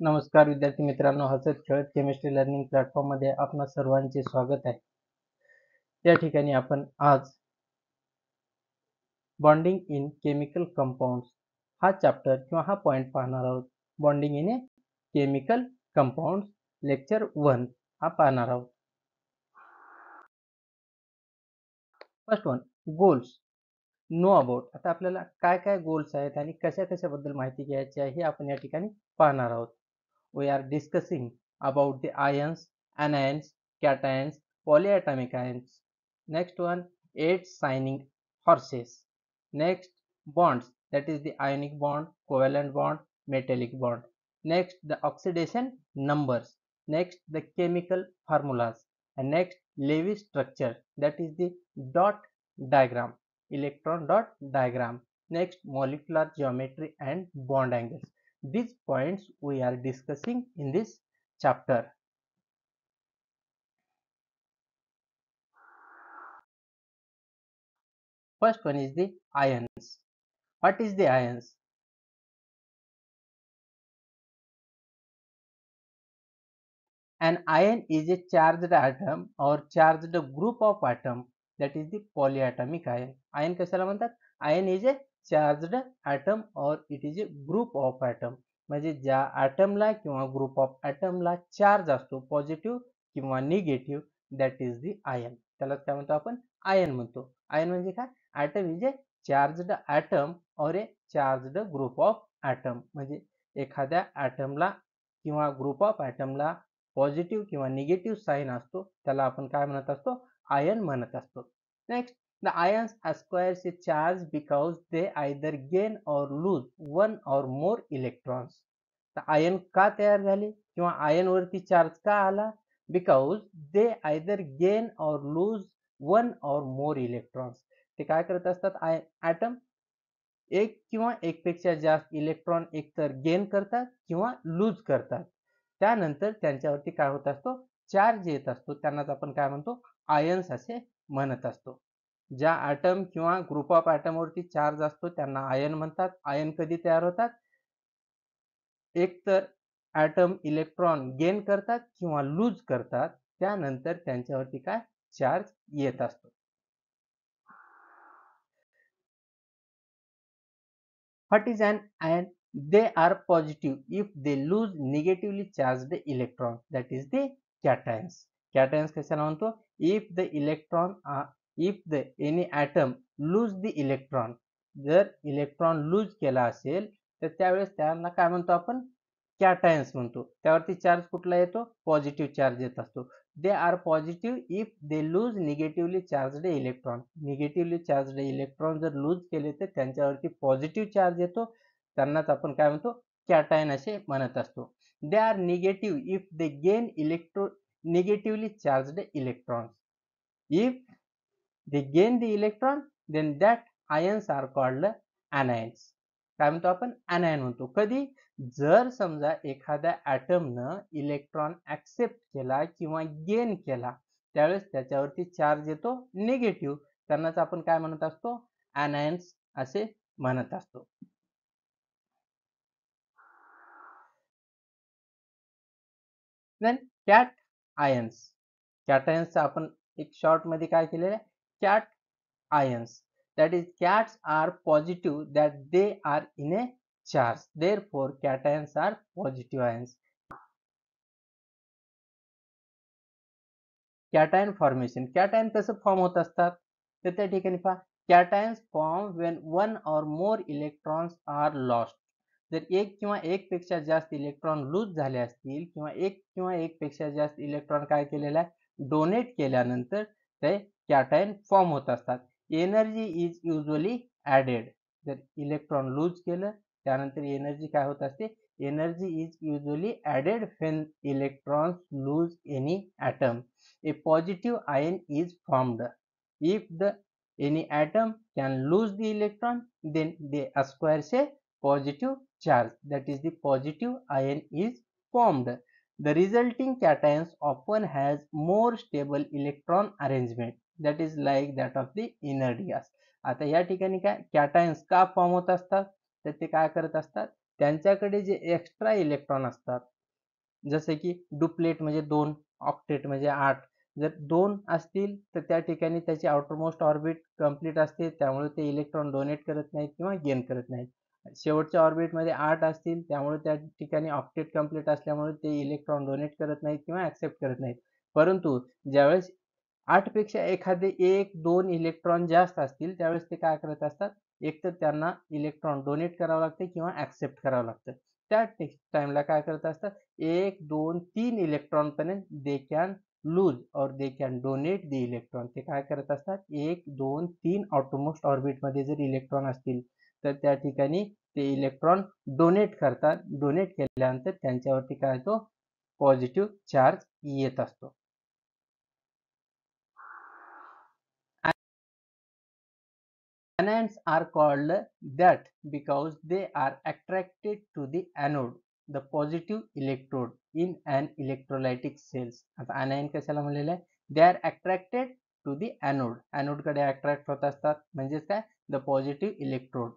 नमस्कार विद्यार्थी मित्रांनो, हसत खेळत केमिस्ट्री लर्निंग प्लॅटफॉर्म मध्ये आपणा सर्वांचे स्वागत आहे। या ठिकाणी आपण आज बॉन्डिंग इन केमिकल कंपाउंड्स हा चॅप्टर किंवा हा पॉइंट पाहणार आहोत। Bonding in a chemical compounds lecture 1 हा पाहणार आहोत। First one, goals know about. आता आपल्याला काय काय गोल्स आहेत आणि कशाबद्दल माहिती घ्यायची आहे हे आपण या ठिकाणी पाहणार आहोत। We are discussing about the ions, anions, cations, polyatomic ions. Next one, 8 signing horses. Next, bonds, that is the ionic bond, covalent bond, metallic bond. Next, the oxidation numbers. Next, the chemical formulas. And next, Lewis structure, that is the dot diagram, electron dot diagram. Next, molecular geometry and bond angles. These points we are discussing in this chapter. First one is the ions. What is the ions? An ion is a charged atom or charged group of atom, that is the polyatomic ion. Ion कशाला म्हणतात? Ion is a charged atom or it is a group of atom. म्हणजे ज्या ॲटमला किंवा group of ॲटमला charge असतो positive किंवा negative, that is the ion. त्याला काय म्हणतो आपण? आयन म्हणतो। आयन म्हणजे काय? Atom is a charged atom और a charged group of atom. म्हणजे एखाद्या ॲटमला किंवा ग्रुप ऑफ ॲटमला पॉझिटिव्ह किंवा निगेटिव्ह साइन असतो त्याला आपण काय म्हणत असतो? आयन म्हणत असतो। Next, the ions acquires a charge because they either gain or lose one or more electrons. तर आयन का तयार झाले किंवा आयन वरती चार्ज का आला? Because they either gain or lose one or more electrons. ते काय करत असतात? ॲटम एक किंवा एक पेक्षा जास्त इलेक्ट्रॉन एकतर गेन करतात किंवा लूज करतात। त्यानंतर त्यांच्यावरती काय होत असतो? चार्ज येत असतो। त्यांनाच आपण काय म्हणतो? आयन्स असे म्हणत असतो। ज्या ॲटम किंवा ग्रुप ऑफ ॲटम वरती चार्ज असतो त्यांना आयन म्हणतात। आयन कधी तयार होतात? एक तर ॲटम इलेक्ट्रॉन गेन करतात किंवा लूज करतात, त्यानंतर त्यांच्यावरती काय? चार्ज येत असतो। What is an ion? They are positive if they lose negatively charged electron, that is the cations. Cations कशाला म्हणतो? If the electron if the any atom lose the electron, जर इलेक्ट्रॉन लूज केला असेल तर त्यावेळेस त्यांना काय म्हणतो आपण? कॅटायन्स म्हणतो। त्यावरती चार्ज कुठला येतो? पॉझिटिव्ह चार्ज येत असतो। They are positive if they lose negatively charged electron. Negatively charged electron जर लूज केले तर त्यांच्यावरती पॉझिटिव्ह चार्ज येतो, त्यांनाच आपण काय म्हणतो? कॅटायन असे म्हणत असतो। They are negative if they gain negatively charged electrons. If they gain the electron, then that ions are called anions. काय म्हणतो आपण? anion म्हणतो। कधी? जर समजा एखाद्या ॲटमनं इलेक्ट्रॉन ॲक्सेप्ट केला किंवा गेन केला त्यावेळेस त्याच्यावरती चार्ज येतो निगेटिव्ह, त्यांनाच आपण काय म्हणत असतो? anions असे म्हणत असतो। then cat ions. कॅटायन्स आपण एक शॉर्ट मध्ये काय केलेलं आहे? Cat ions, that is cats are positive that they are in a charge, therefore cations are positive ions. Cation formation, cation कसं फॉर्म होत असतात तर त्या ठिकाणी पहा, कॅटायन्स फॉर्म व्हेन वन और मोर इलेक्ट्रॉन्स आर लॉस्ट। जर एक किंवा एक पेक्षा जास्त इलेक्ट्रॉन लूज झाले असतील किंवा एक पेक्षा जास्त इलेक्ट्रॉन काय केलेला आहे? डोनेट केल्यानंतर ते कॅटायन फॉर्म होत असतात। Energy is usually added. जर इलेक्ट्रॉन लूज केलं त्यानंतर एनर्जी काय होत असते? Energy is usually added when electrons lose any atom. A positive ion is formed. If any atom can lose the electron, then they acquire a positive charge. That is the positive ion is formed. The resulting cations often has more stable electron arrangement. That is like that of the inert gas. आता या ठिकाणी काय कॅटायन्स का form होत असतात? तर ते काय करत असतात? त्यांच्याकडे जे एक्स्ट्रा इलेक्ट्रॉन असतात जसे की डुप्लेट म्हणजे 2, ऑक्टेट म्हणजे 8. जर 2 असतील तर त्या ठिकाणी त्याची आउटरमोस्ट ऑर्बिट कंप्लीट असते, त्यामुळे ते इलेक्ट्रॉन डोनेट करत नाहीत किंवा गेन करत नाहीत. शेवटच्या ऑर्बिटमध्ये 8 असतील, त्यामुळे त्या ठिकाणी ऑक्टेट कंप्लीट असल्यामुळे ते इलेक्ट्रॉन डोनेट करत नाहीत किंवा ॲक्सेप्ट करत नाहीत. परंतु ज्यावेळेस 8 पेक्षा एखादे 1-2 इलेक्ट्रॉन जास्त असतील, त्यावेळेस ते काय करत असतात, एकतर त्यांना इलेक्ट्रॉन डोनेट करावं लागते किंवा ॲक्सेप्ट करावं लागतं. त्या टाईमला काय करत असतात, 1, 2, 3 इलेक्ट्रॉनपर्यंत दे कॅन लूज और they can donate the electron. ते काय करत असतात, 1, 2, 3 आउटरमोस्ट ऑर्बिटमध्ये जर इलेक्ट्रॉन असतील, तर त्या ठिकाणी ते इलेक्ट्रॉन डोनेट करतात. डोनेट केल्यानंतर त्यांच्यावरती काय होतो, पॉझिटिव्ह चार्ज येत असतो. Anions are called that because they are attracted to the anode, the positive electrode in an electrolytic cells. आता anion कशाला म्हणलेलं आहे, they are attracted to the anode. anode कडे अट्रॅक्ट होत असतात, म्हणजेच काय, the positive electrode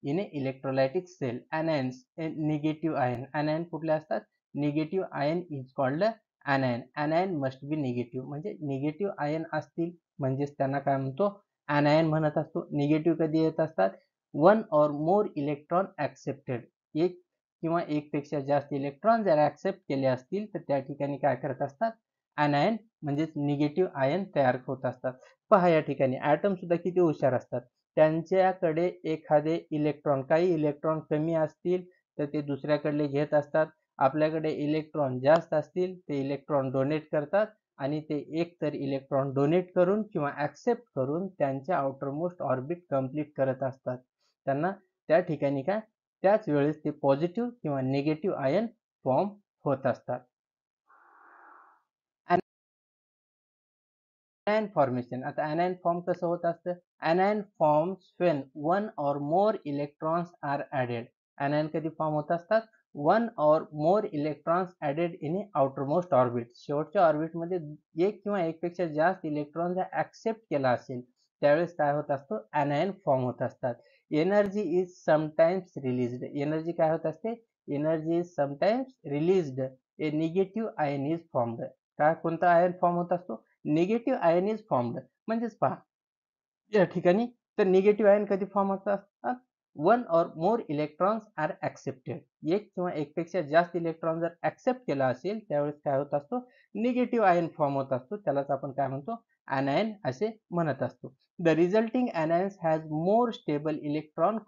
in a electrolytic cell. anions a negative ion. anion कुठले असतात, negative ion is called anion. anion must be negative. म्हणजे negative ion असतील म्हणजेच त्यांना काय म्हणतो, anion म्हणत असतो. निगेटिव्ह कधी येत असतात, 1 or more इलेक्ट्रॉन ॲक्सेप्टेड. एक किंवा एकपेक्षा जास्त इलेक्ट्रॉन जर ॲक्सेप्ट केले असतील तर त्या ठिकाणी काय करत असतात, anion म्हणजेच निगेटिव्ह आयन तयार होत असतात. पहा या ठिकाणी ॲटम सुद्धा किती हुशार असतात. त्यांच्याकडे एखादे इलेक्ट्रॉन, काही इलेक्ट्रॉन कमी असतील तर ते दुसऱ्याकडले घेत असतात. आपल्याकडे इलेक्ट्रॉन जास्त असतील ते इलेक्ट्रॉन डोनेट करतात आणि ते एकतर इलेक्ट्रॉन डोनेट करून किंवा ॲक्सेप्ट करून त्यांच्या आउटरमोस्ट ऑर्बिट कंप्लीट करत असतात. त्यांना त्या ठिकाणी काय, त्याच वेळेस ते पॉझिटिव्ह किंवा निगेटिव्ह आयन फॉर्म होत असतात. anion formation. आता anion फॉर्म कसं होत असतं, anion forms when one or more electrons are added. anion कधी फॉर्म होत असतात, 1 or more electrons added in a outermost orbit. शेवटच्या ऑर्बिटमध्ये एक किंवा एकपेक्षा जास्त इलेक्ट्रॉन जर ॲक्सेप्ट केला असेल त्यावेळेस काय होत असतो, anion फॉर्म होत असतात. Energy is sometimes released. Energy काय होत असते, energy is sometimes released. A negative ion is formed. काय, कोणता आयन फॉर्म होत असतो, निगेटिव्ह आयन इज फॉर्मड. म्हणजेच पहा या ठिकाणी, तर निगेटिव्ह आयन कधी फॉर्म होत असतात, 1 or more electrons are accepted. एक किंवा एकपेक्षा जास्त इलेक्ट्रॉन जर ॲक्सेप्ट केला असेल त्यावेळेस काय होत असतो, निगेटिव्ह आयन फॉर्म होत असतो. त्यालाच आपण काय म्हणतो, anion असे म्हणत असतो. The resulting anions has more stable electron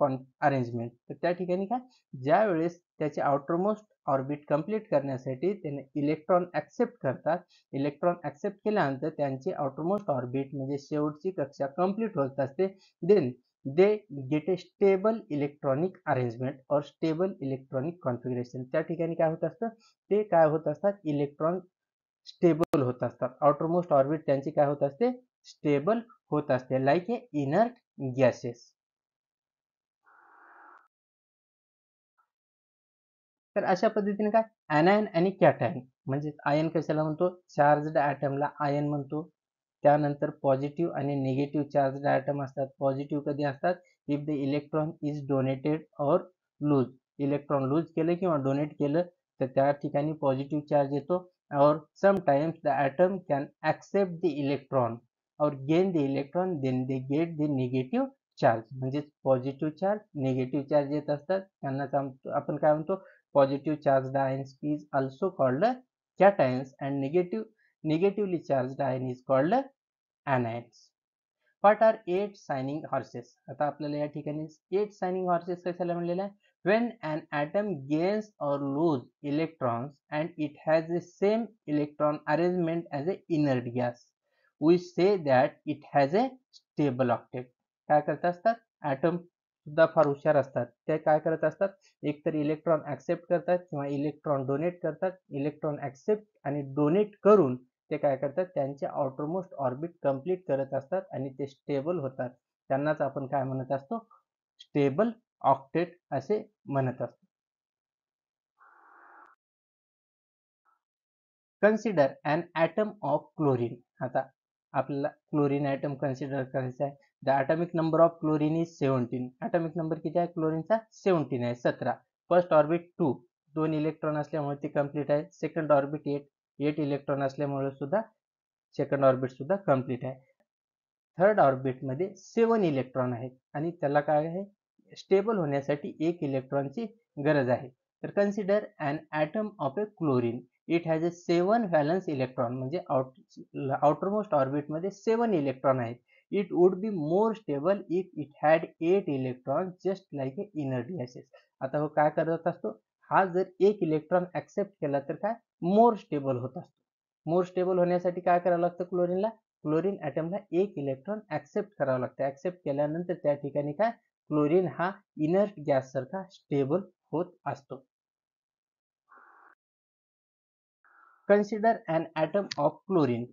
arrangement. तर त्या ठिकाणी काय, ज्या वेळेस त्याचे आउटरमोस्ट ऑर्बिट कंप्लीट करण्यासाठी त्याने इलेक्ट्रॉन ॲक्सेप्ट करतात, इलेक्ट्रॉन ॲक्सेप्ट केल्यानंतर त्यांची आउटरमोस्ट ऑर्बिट म्हणजे शेवटची कक्षा कंप्लीट होत असते. Then they get a stable electronic arrangement और स्टेबल इलेक्ट्रॉनिक कॉन्फिगरेशन. त्या ठिकाणी काय होत असतं, ते काय होत असतात, इलेक्ट्रॉन स्टेबल होत असतात. आउटरमोस्ट ऑर्बिट त्यांची काय होत असते, स्टेबल होत असते, लाईक ए इनर्ट गॅसेस. तर अशा पद्धतीने काय, anion आणि कॅटायन म्हणजे आयन कशाला म्हणतो, चार्जड ॲटमला आयन म्हणतो. त्यानंतर पॉझिटिव्ह आणि निगेटिव्ह चार्जड ॲटम असतात. पॉझिटिव्ह कधी असतात, if the electron is donated और लूज. इलेक्ट्रॉन लूज केलं किंवा डोनेट केलं तर त्या ठिकाणी पॉझिटिव्ह चार्ज येतो. Or sometimes the atom can accept the electron or gain the electron, then they get the negative charge. म्हणजेच पॉझिटिव्ह चार्ज, निगेटिव्ह चार्ज येत असतात. त्यांना आपण काय म्हणतो, positive charged ions is also called cations and negatively charged ion is called anions. What are 8 shining horses? आता आपल्याला या ठिकाणी 8 shining horses कशाला म्हणलेलं आहे, when an atom gains or lose electrons and it has the same electron arrangement as a inert gas, we say that it has a stable octet. काय करत असतात, ॲटम सुद्धा फार हुशार असतात. ते काय करत असतात, एकतर इलेक्ट्रॉन ॲक्सेप्ट करतात किंवा इलेक्ट्रॉन डोनेट करतात. इलेक्ट्रॉन ॲक्सेप्ट आणि डोनेट करून ते काय करतात, त्यांचे आउटरमोस्ट ऑर्बिट कंप्लीट करत असतात आणि ते स्टेबल होतात. त्यांनाच आपण काय म्हणत असतो, स्टेबल ऑक्टेट असे म्हणत असतो. Consider an atom of chlorine. आता आपल्याला क्लोरीन ॲटम कन्सिडर करायचा आहे. The atomic number of chlorine is 17. Atomic number किती आहे क्लोरीनचा, 17 आहे, 17. फर्स्ट ऑर्बिट 2, 2 इलेक्ट्रॉन असल्यामुळे ती कंप्लीट आहे. सेकंड ऑर्बिट 8 इलेक्ट्रॉन असल्यामुळे सुद्धा सेकंड ऑर्बिट सुद्धा कंप्लीट आहे. थर्ड ऑर्बिटमध्ये 7 इलेक्ट्रॉन आहेत आणि त्याला काय आहे, स्टेबल होण्यासाठी 1 इलेक्ट्रॉनची गरज आहे. तर consider an atom of a chlorine. It has a 7 valence electron, म्हणजे आउटरमोस्ट ऑर्बिटमध्ये 7 इलेक्ट्रॉन आहेत. It would be more stable if it had 8 electron just like a inert gases. आता हो काय करत असतो, हा जर 1 इलेक्ट्रॉन ॲक्सेप्ट केला तर काय मोर स्टेबल होत असतो. मोर स्टेबल होण्यासाठी काय करावं लागतं, क्लोरीन ॲटमला 1 इलेक्ट्रॉन ॲक्सेप्ट करावं लागतं. ॲक्सेप्ट केल्यानंतर त्या ठिकाणी काय क्लोरीन हा इनर्ट गॅस सारखा स्टेबल होत असतो. Consider an atom of chlorine.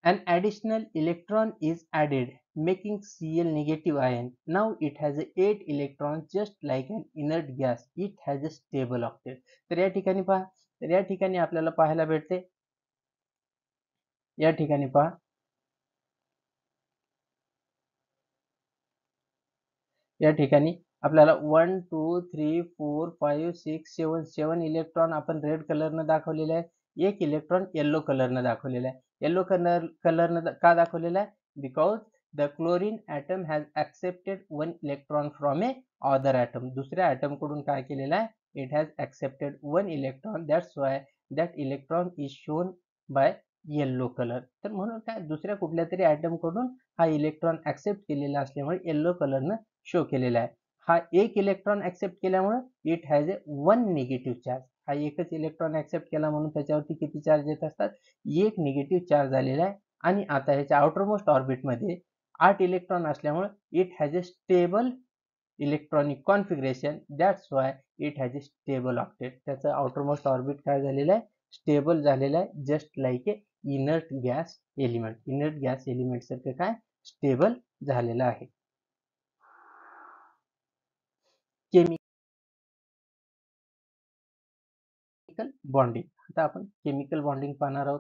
An additional electron is added, making Cl negative ion. Now it has 8 electrons just like an inert gas. It has a stable octet. तर या ठिकाणी पहा, तर या ठिकाणी आपल्याला पाहायला भेटते, या ठिकाणी पहा, या ठिकाणी आपल्याला 1 2 3 4 5 6 7 इलेक्ट्रॉन आपण रेड कलरनं दाखवलेले आहे. एक इलेक्ट्रॉन येलो कलरनं दाखवलेला आहे. येलो कलरनं का दाखवलेला आहे, because the chlorine atom has accepted 1 electron from a other atom. दुसऱ्या ॲटम कडून काय केलेलं आहे, it has accepted 1 electron. That's why that electron is shown by yellow colour. तर म्हणून काय दुसऱ्या कुठल्या तरी ॲटम कडून हा इलेक्ट्रॉन ॲक्सेप्ट केलेला असल्यामुळे येल्लो कलरनं शो केलेला आहे. हा एक इलेक्ट्रॉन ॲक्सेप्ट केल्यामुळे it has A 1 negative charge. हा एकच इलेक्ट्रॉन ॲक्सेप्ट केला म्हणून त्याच्यावरती किती चार्ज येत असतात, एक निगेटिव्ह चार्ज आलेला आहे. आणि आता ह्याच्या आउटरमोस्ट ऑर्बिटमध्ये 8 इलेक्ट्रॉन असल्यामुळे it has a stable electronic configuration. That's why it has a stable octet. त्याचं आउटरमोस्ट ऑर्बिट काय झालेलं आहे, स्टेबल झालेलं आहे, just like a inert gas element. Inert gas element सारखं काय स्टेबल झालेलं आहे. Chemical bonding. आता आपण केमिकल बॉन्डिंग पाहणार आहोत.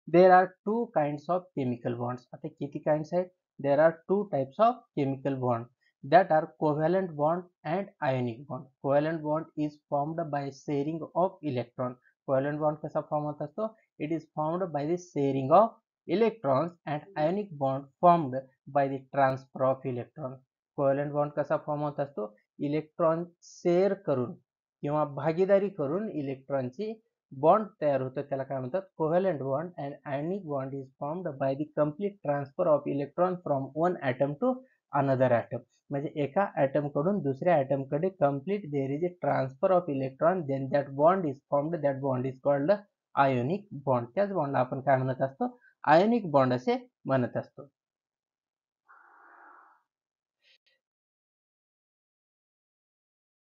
There are two kinds of chemical bonds. आता किती kinds आहेत? There are two types of chemical bond that are covalent bond and ionic bond. Covalent bond is formed by sharing of electron. Covalent bond कसा form होत असतो? It is formed by the sharing of electrons, and ionic bond formed by the transfer of electron. Covalent bond कसा form होत असतो? Electron share करून किंवा भागीदारी करून इलेक्ट्रॉनची बॉन्ड तयार होतं, त्याला काय म्हणतात, covalent bond. And ionic bond is formed by the complete transfer of electron from one atom to another atom. म्हणजे एका ॲटम कडून दुसऱ्या ॲटम कडे complete there is a transfer of electron, then that bond is formed. That bond is called ionic bond. त्याच बॉन्डला आपण काय म्हणत असतो, आयोनिक बॉन्ड असे म्हणत असतो.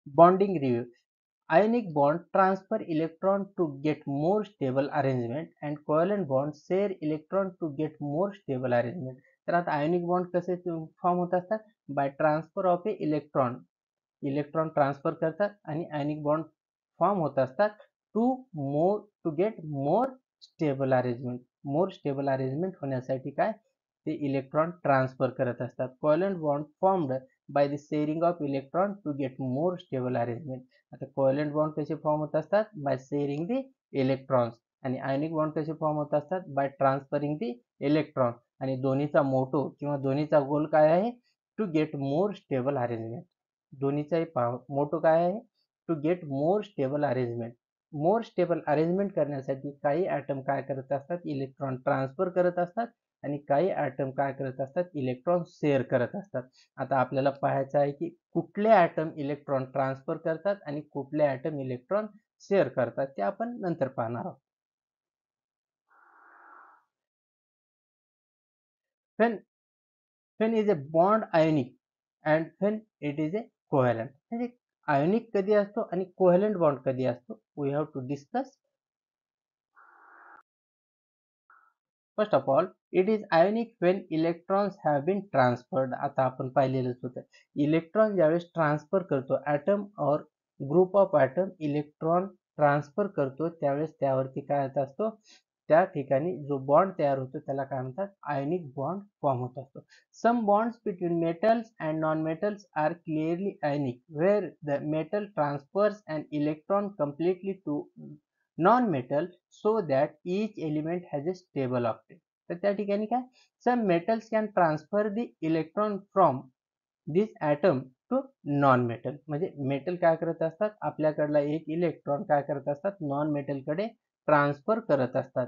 Bonding review. Ionic bond transfer electron to get more stable arrangement, and covalent bond share electron to get more stable arrangement. तर आता आयोनिक बॉन्ड कसे फॉर्म होत असतात, by transfer of a electron. Electron transfer करतात आणि ionic bond form होत असतात to get more stable arrangement. More stable arrangement होण्यासाठी काय ते इलेक्ट्रॉन ट्रान्सफर करत असतात. Covalent bond formed by the sharing of electron to get more stable arrangement. आता कोव्हॅलंट बॉन्ड कसे फॉर्म होत असतात, बाय शेअरिंग दी इलेक्ट्रॉन्स. आणि आयोनिक बॉन्ड कसे फॉर्म होत असतात, बाय ट्रान्सफरिंग दी इलेक्ट्रॉन. आणि दोन्हीचा मोटो किंवा दोन्हीचा गोल काय आहे, to get more stable arrangement. दोन्हीचाही मोटो काय आहे, to get more stable arrangement. More stable arrangement करण्यासाठी काही ॲटम काय करत असतात, इलेक्ट्रॉन ट्रान्सफर करत असतात आणि काही ॲटम काय करत असतात, इलेक्ट्रॉन शेअर करत असतात. आता आपल्याला पाहायचं आहे की कुठले ॲटम इलेक्ट्रॉन ट्रान्सफर करतात आणि कुठले ॲटम इलेक्ट्रॉन शेअर करतात, ते आपण नंतर पाहणार आहोत. when is a bond ionic and when it is a covalent. म्हणजे आयोनिक कधी असतो आणि कोव्हॅलंट बॉन्ड कधी असतो, we have to discuss. First of all, it is ionic when electrons have been transferred. आता आपण पाहिलेलंच होतं, इलेक्ट्रॉन ज्यावेळेस ट्रान्सफर करतो, ॲटम और group of atom electron transfer करतो, त्यावेळेस त्यावरती काय येत असतो, त्या ठिकाणी जो बॉन्ड तयार होतो त्याला काय म्हणतात, आयोनिक बॉन्ड फॉर्म होत असतो. Some bonds between metals and non metals are clearly ionic where the metal transfers an electron completely to non metal so that each element has a stable octet. तर त्या ठिकाणी काय, some metals can transfer the electron from this atom to non metal. म्हणजे metal काय करत असतात, आपल्याकडला एक electron काय करत असतात, नॉन मेटलकडे ट्रान्सफर करत असतात.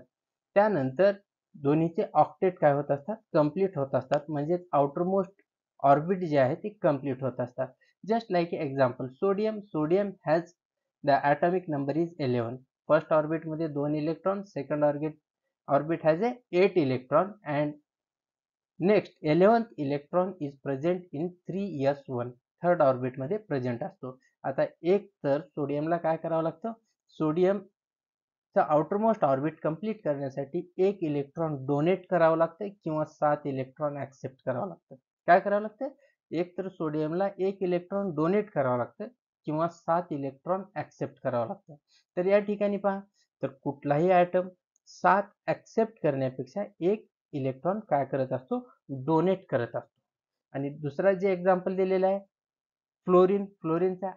त्यानंतर दोन्हीचे ऑक्टेट काय होत असतात, कंप्लीट होत असतात. म्हणजे आउटरमोस्ट ऑर्बिट जे आहे ते कंप्लीट होत असतात. Just like example, sodium has the atomic number is 11. First ऑर्बिटमध्ये 2 electron, second orbit has a 8 electron and next 11th electron is present in 3s1. Third ऑर्बिटमध्ये प्रेझेंट असतो. आता एक तर सोडियमला काय करावं लागतं, सोडियमचा आउटरमोस्ट ऑर्बिट कंप्लीट करण्यासाठी एक इलेक्ट्रॉन डोनेट करावं लागतं किंवा 7 इलेक्ट्रॉन ऍक्सेप्ट करावं लागतं. काय करावं लागतं, एक तर सोडियमला एक इलेक्ट्रॉन डोनेट करावं लागतं किंवा 7 इलेक्ट्रॉन ऍक्सेप्ट करावं लागतं. तर या ठिकाणी पहा, तर कुठलाही ॲटम 7 ऍक्सेप्ट करण्यापेक्षा एक इलेक्ट्रॉन काय करत असतो, डोनेट करत असतो. आणि दुसरा जे एक्झाम्पल दिलेलं आहे, फ्लोरीनचा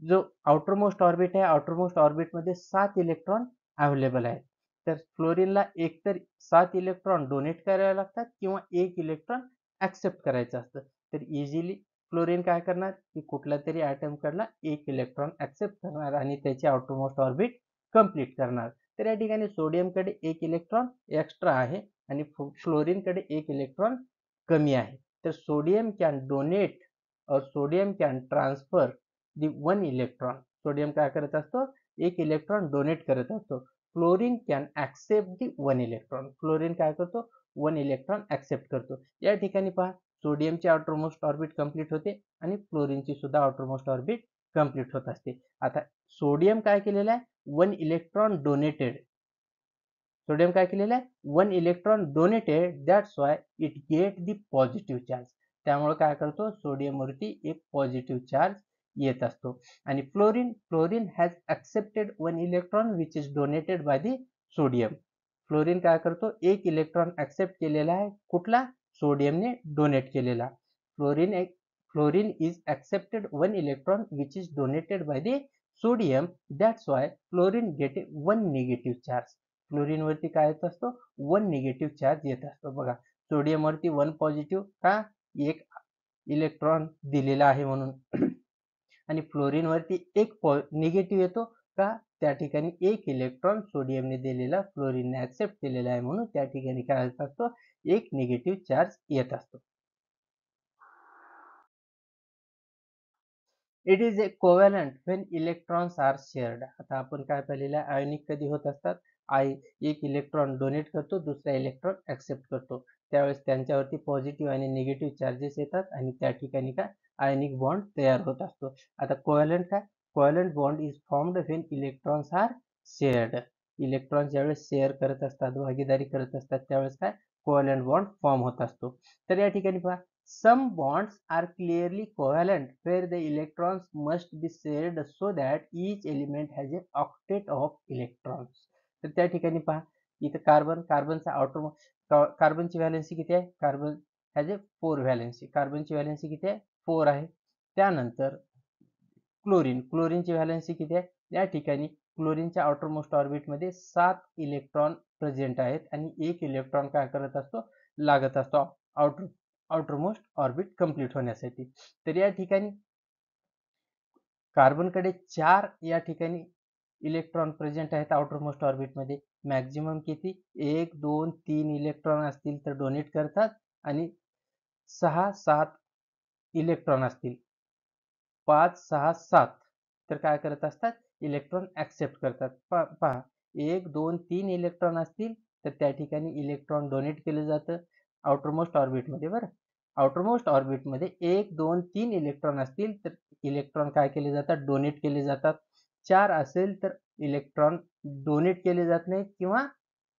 जो आउटरमोस्ट ऑर्बिट आहे, आउटरमोस्ट ऑर्बिटमध्ये 7 इलेक्ट्रॉन अवेलेबल आहेत. तर फ्लोरीनला एकतर 7 इलेक्ट्रॉन डोनेट करावे लागतात किंवा एक इलेक्ट्रॉन ऍक्सेप्ट करायचं असतं. तर इझिली फ्लोरीन काय करणार, की कुठल्या तरी ॲटमकडला एक इलेक्ट्रॉन ऍक्सेप्ट करणार आणि त्याची आउटरमोस्ट ऑर्बिट कंप्लीट करणार. तर या ठिकाणी सोडियमकडे एक इलेक्ट्रॉन एक्स्ट्रा आहे आणि फ्लोरीनकडे एक इलेक्ट्रॉन कमी आहे. तर सोडियम कॅन डोनेट और sodium can transfer the 1 electron. Sodium काय करत असतो, एक इलेक्ट्रॉन डोनेट करत असतो. Fluorine can accept the 1 electron. Fluorine काय करतो, 1 इलेक्ट्रॉन ऍक्सेप्ट करतो. या ठिकाणी पहा, सोडियमची आउटरमोस्ट ऑर्बिट कंप्लीट होते आणि फ्लोरीनची सुद्धा आउटरमोस्ट ऑर्बिट कंप्लीट होत असते. आता सोडियम काय केलेलं आहे, 1 इलेक्ट्रॉन डोनेटेड. सोडियम काय केलेलं आहे, 1 electron donated, that's why it get the positive charge. त्यामुळे काय करतो, सोडियमवरती एक पॉझिटिव्ह चार्ज येत असतो. आणि fluorine has accepted 1 electron which is donated by the sodium. Fluorine काय करतो, एक इलेक्ट्रॉन ऍक्सेप्ट केलेला आहे, कुठला, सोडियमने डोनेट केलेला. Fluorine is accepted 1 electron which is donated by the sodium, that's why fluorine get 1 negative charge. फ्लोरीनवरती काय येत असतो, 1 निगेटिव्ह चार्ज येत असतो. बघा, सोडियमवरती 1 पॉझिटिव्ह का, एक इलेक्ट्रॉन दिलेला आहे म्हणून. आणि फ्लोरीनवरती एक निगेटिव्ह येतो का, त्या ठिकाणी एक इलेक्ट्रॉन सोडियमने दिलेला फ्लोरीनने ऍक्सेप्ट केलेला आहे म्हणून त्या ठिकाणी काय होत असतो, एक निगेटिव्ह चार्ज येत असतो. It is a covalent when electrons are shared. आता आपण काय पाहिलेलं आहे, आयोनिक कधी होत असतात, एक इलेक्ट्रॉन डोनेट करतो, दुसरा इलेक्ट्रॉन ऍक्सेप्ट करतो, त्यावेळेस त्यांच्यावरती पॉझिटिव्ह आणि निगेटिव्ह चार्जेस येतात आणि त्या ठिकाणी काय, आयोनिक बॉन्ड तयार होत असतो. आता कोव्हॅलंट काय, covalent bond is formed when electrons are shared. Electron ज्यावेळेस शेअर करत असतात, भागीदारी करत असतात, त्यावेळेस काय, कोव्हॅलंट बॉन्ड फॉर्म होत असतो. तर या ठिकाणी पहा, some bonds are clearly covalent where the electrons must be shared so that each element has an octet of electrons. तर त्या ठिकाणी पहा, इथं कार्बनचा कार्बनची व्हॅलेन्सी किती आहे, कार्बन हॅज ए 4 व्हॅलेन्सी. कार्बनची व्हॅलेन्सी किती आहे, 4 आहे. त्यानंतर क्लोरीनची व्हॅलेन्सी किती आहे, या ठिकाणी क्लोरीनच्या आउटरमोस्ट ऑर्बिटमध्ये 7 इलेक्ट्रॉन प्रेझेंट आहेत आणि एक इलेक्ट्रॉन काय करत असतो, लागत असतो आउटरमोस्ट ऑर्बिट कंप्लीट होण्यासाठी. तर या ठिकाणी कार्बनकडे 4 या ठिकाणी इलेक्ट्रॉन प्रेझेंट आहेत आउटरमोस्ट ऑर्बिटमध्ये. मॅक्झिमम किती, 1 2 3 इलेक्ट्रॉन असतील तर डोनेट करतात आणि 6 7 इलेक्ट्रॉन असतील, 5 6 7 तर काय करत असतात, इलेक्ट्रॉन ऍक्सेप्ट करतात. पहा, 1 2 3 इलेक्ट्रॉन असतील तर त्या ठिकाणी इलेक्ट्रॉन डोनेट केलं जातं आउटरमोस्ट ऑर्बिटमध्ये. बरं, आउटरमोस्ट ऑर्बिटमध्ये 1 2 3 इलेक्ट्रॉन असतील तर इलेक्ट्रॉन काय केले जातात, डोनेट केले जातात. 4 असेल तर इलेक्ट्रॉन डोनेट केले जात नाहीत किंवा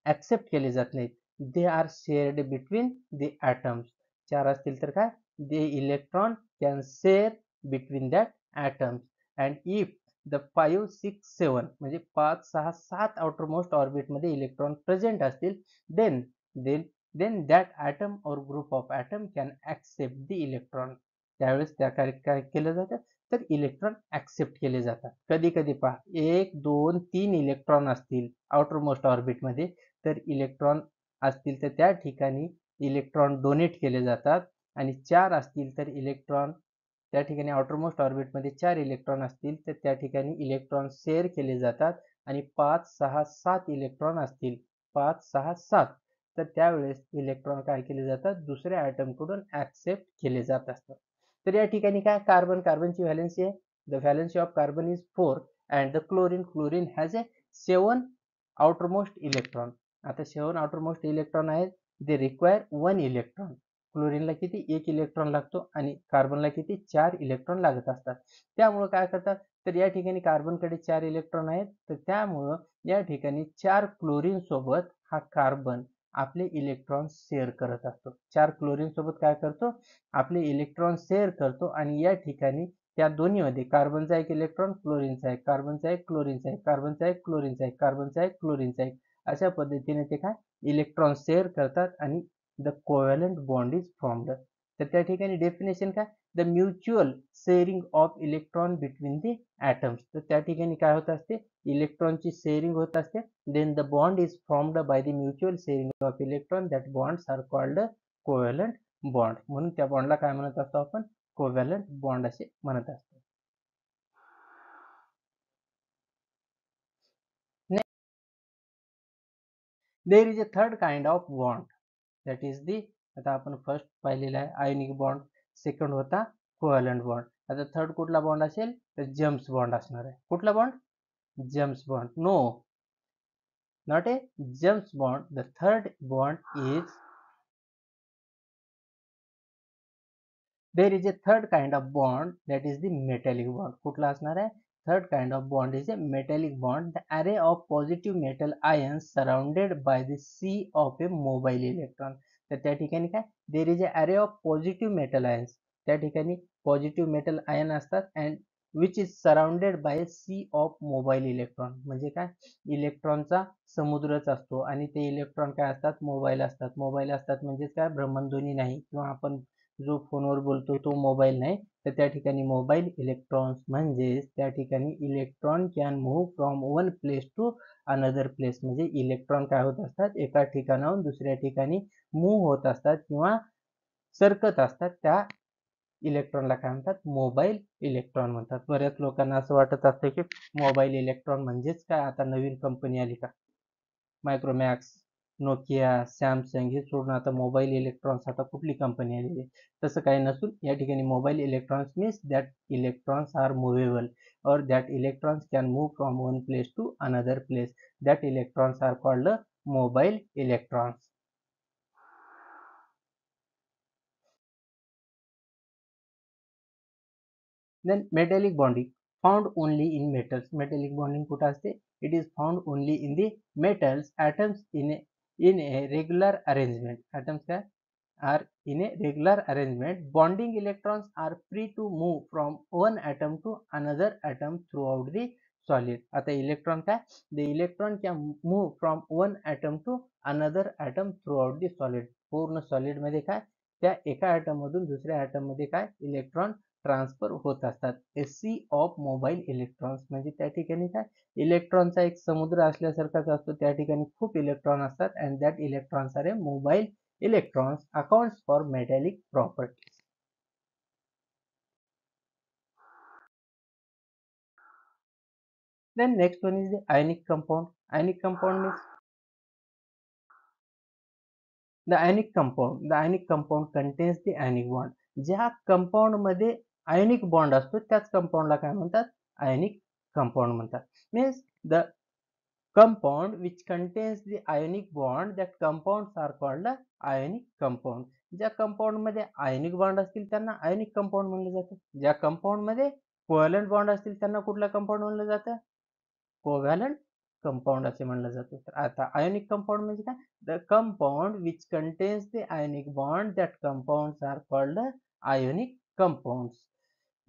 ऍक्सेप्ट केले जात नाहीत. They are shared between the atoms. 4 असतील तर काय, they electron can share between that atoms. And if the 5, 6, 7 म्हणजे 5, 6, 7 आउटरमोस्ट ऑर्बिटमध्ये इलेक्ट्रॉन प्रेझेंट असतील, then then then that atom और group of atom can accept the electron. त्यावेळेस त्या काय केलं जातं, तर इलेक्ट्रॉन ॲक्सेप्ट केले जातात. कधी कधी पहा 1, 2, 3 इलेक्ट्रॉन असतील आउटरमोस्ट ऑर्बिटमध्ये, तर इलेक्ट्रॉन असतील तर त्या ठिकाणी इलेक्ट्रॉन डोनेट केले जातात, आणि 4 असतील तर इलेक्ट्रॉन त्या ठिकाणी आउटरमोस्ट ऑर्बिटमध्ये 4 इलेक्ट्रॉन असतील तर त्या ठिकाणी इलेक्ट्रॉन शेअर केले जातात, आणि 5, 6, 7 इलेक्ट्रॉन असतील 5, 6, 7 तर त्यावेळेस इलेक्ट्रॉन काय केले जातात, दुसऱ्या ॲटमकडून ॲक्सेप्ट केले जात असतात. तर या ठिकाणी काय कार्बनची व्हॅलेन्सी आहे, the valency of carbon is 4 and the chlorine has a 7 outermost electron. आता 7 आउटरमोस्ट इलेक्ट्रॉन आहेत, दे रिक्वायर 1 इलेक्ट्रॉन. क्लोरीनला किती, 1 इलेक्ट्रॉन लागतो, आणि कार्बनला किती, 4 इलेक्ट्रॉन लागत असतात. त्यामुळं काय करतात, तर या ठिकाणी कार्बनकडे 4 इलेक्ट्रॉन आहेत, तर त्यामुळं या ठिकाणी 4 क्लोरीन सोबत हा कार्बन आपले इलेक्ट्रॉन शेअर करत असतो. 4 क्लोरीन सोबत काय करतो, आपले इलेक्ट्रॉन शेअर करतो, आणि या ठिकाणी त्या दोन्हीमध्ये कार्बनचा एक इलेक्ट्रॉन, क्लोरीनचा एक, कार्बनचा एक, क्लोरीनचा एक, कार्बनचा एक, क्लोरीनचा एक, कार्बनचा एक, क्लोरीनचा एक, अशा पद्धतीने ते काय इलेक्ट्रॉन शेअर करतात, आणि the covalent bond is formed. तर त्या ठिकाणी डेफिनेशन काय, the mutual sharing of electron between the atoms. तर त्या ठिकाणी काय होत असते, इलेक्ट्रॉनची शेअरिंग होत असते, then the bond is formed by the mutual sharing of electron, that bonds are called covalent bond. म्हणून त्या बॉन्डला काय म्हणत असतो आपण, कोव्हॅलंट बॉन्ड असे म्हणत असतो. There is a third kind of bond, that is the, आता आपण फर्स्ट पाहिलेला आहे आयोनिक बॉन्ड, सेकंड होता कोव्हॅलंट बॉन्ड. आता थर्ड कुठला बॉन्ड असेल, तर जेम्स बॉन्ड असणार आहे. कुठला bond, James Bond. No, not a James Bond. The third bond is, there is a third kind of bond, that is the metallic bond. कुठला असणार आहे, third kind of bond is a metallic bond. The array of positive metal ions surrounded by the sea of a mobile electron. तर त्या ठिकाणी काय, देर is अ अरे of positive metal ions, त्या ठिकाणी पॉझिटिव्ह मेटल आयन असतात, and which is surrounded by sea of mobile electron. म्हणजे काय, इलेक्ट्रॉनचा समुद्रच असतो, आणि ते इलेक्ट्रॉन काय असतात, मोबाईल असतात. मोबाईल असतात म्हणजेच काय, भ्रमणध्वनी नाही, किंवा आपण जो फोनवर बोलतो तो मोबाईल नाही, तर त्या ठिकाणी मोबाईल इलेक्ट्रॉन्स म्हणजेच त्या ठिकाणी electron can move from one place to another place. म्हणजे इलेक्ट्रॉन काय होत असतात, एका ठिकाणाहून दुसऱ्या ठिकाणी मूव्ह होत असतात किंवा सरकत असतात. त्या इलेक्ट्रॉनला काय म्हणतात, मोबाईल इलेक्ट्रॉन म्हणतात. बऱ्याच लोकांना असं वाटत असतं की मोबाईल इलेक्ट्रॉन म्हणजेच काय, आता नवीन कंपनी आली का, मायक्रोमॅक्स, नोकिया, सॅमसंग हे सोडून आता मोबाईल इलेक्ट्रॉन्स आता कुठली कंपनी आलेली आहे, तसं काही नसून या ठिकाणी mobile electrons means that electrons are movable, or that electrons can move from one place to another place, that electrons are called mobile electrons. Then metallic bonding found only in metals. Metallic bonding कुठे असते, it is found only in the metals atoms in a regular arrangement. Atoms काय are in a regular arrangement. Bonding electrons are free to move from one atom to another atom throughout the solid. आता electron काय, the electron can move from one atom to another atom throughout the solid. पूर्ण solid मध्ये काय, त्या एका item मधून दुसऱ्या item मध्ये काय इलेक्ट्रॉन ट्रान्सफर होत असतात. सी ऑफ मोबाईल इलेक्ट्रॉन्स म्हणजे त्या ठिकाणी काय, इलेक्ट्रॉनचा एक समुद्र असल्यासारखाच असतो, त्या ठिकाणी खूप इलेक्ट्रॉन असतात, and that electrons are a mobile electrons accounts for metallic properties. Then next one is the ionic compound. Ionic compound means the ionic compound contains the ionic bond. ज्या कंपाऊंड मध्ये आयोनिक बॉन्ड असतो त्याच कंपाऊंडला काय म्हणतात, ionic compound म्हणतात. Means the compound which contains the ionic bond, that compounds are called ionic compound. ज्या compound मध्ये ionic bond असतील त्यांना आयनिक कंपाऊंड म्हणलं जातं. ज्या कंपाऊंड मध्ये कोव्हॅलंट बॉन्ड असतील त्यांना कुठला कंपाऊंड म्हणलं जातं, कोव्हॅलंट कंपाऊंड असे म्हणलं जातं. तर आता आयोनिक कंपाऊंड म्हणजे काय, the compound which contains the ionic bond, that compounds are called ionic compounds.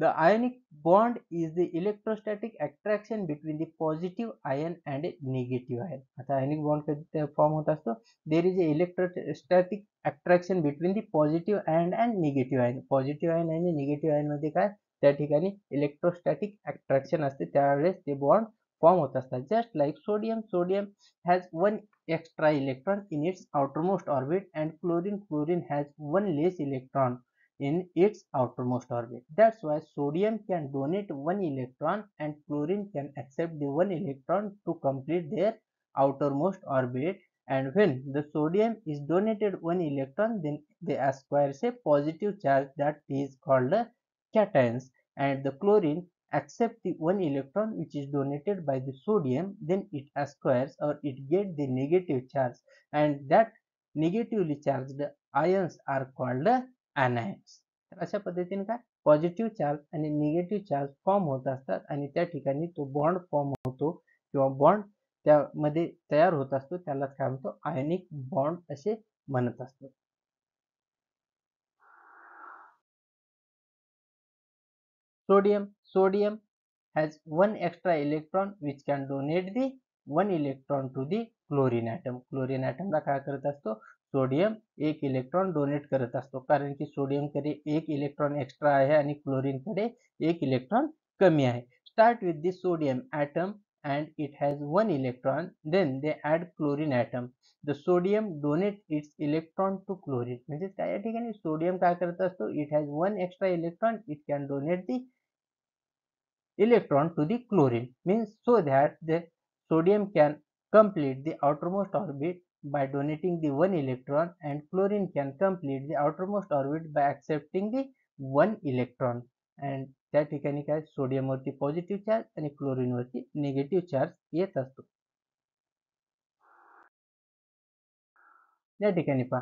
The ionic bond is the electrostatic attraction between the positive ion and a negative ion. आता ionic bond कधी form होत असतो, there is a electrostatic attraction between the positive ion and negative ion. Positive ion आणि negative ion मध्ये काय, त्या ठिकाणी electrostatic attraction असते, त्यावेळेस ते बॉन्ड फॉर्म होत असतात. Just like sodium has one extra electron in its outermost orbit and chlorine has one less electron in its outermost orbit. That's why sodium can donate one electron and chlorine can accept the one electron to complete their outermost orbit. And when the sodium is donated one electron, then they acquire a positive charge that is called a cations, and the chlorine accept the one electron which is donated by the sodium, then it acquires or it get the negative charge, and that negatively charged ions are called anions. तर अशा पद्धतीने काय positive charge आणि negative charge form होत असतात आणि त्या ठिकाणी तो बॉन्ड फॉर्म होतो किंवा बॉन्ड त्यामध्ये तयार होत असतो, त्याला काय म्हणतो आयनिक बॉन्ड असे म्हणत असतो. Sodium has one extra electron which can donate the one electron to the chlorine atom. Chlorine atom ला काय करत असतो, सोडियम एक इलेक्ट्रॉन डोनेट करत असतो, कारण की सोडियम कडे एक इलेक्ट्रॉन एक्स्ट्रा आहे आणि क्लोरीन कडे एक इलेक्ट्रॉन कमी आहे. Start with the sodium atom and it has one electron, then they add chlorine atom. The sodium donate its electron to chlorine. म्हणजे काय या ठिकाणी सोडियम काय करत असतो, it has one extra electron, it can donate the electron to the chlorine, means so that the sodium can complete the outermost orbit by donating the one electron and chlorine can complete the outermost orbit by accepting the one electron. and त्या ठिकाणी काय sodium वरती positive charge आणि chlorine वरती negative charge येत असतो. या ठिकाणी पहा,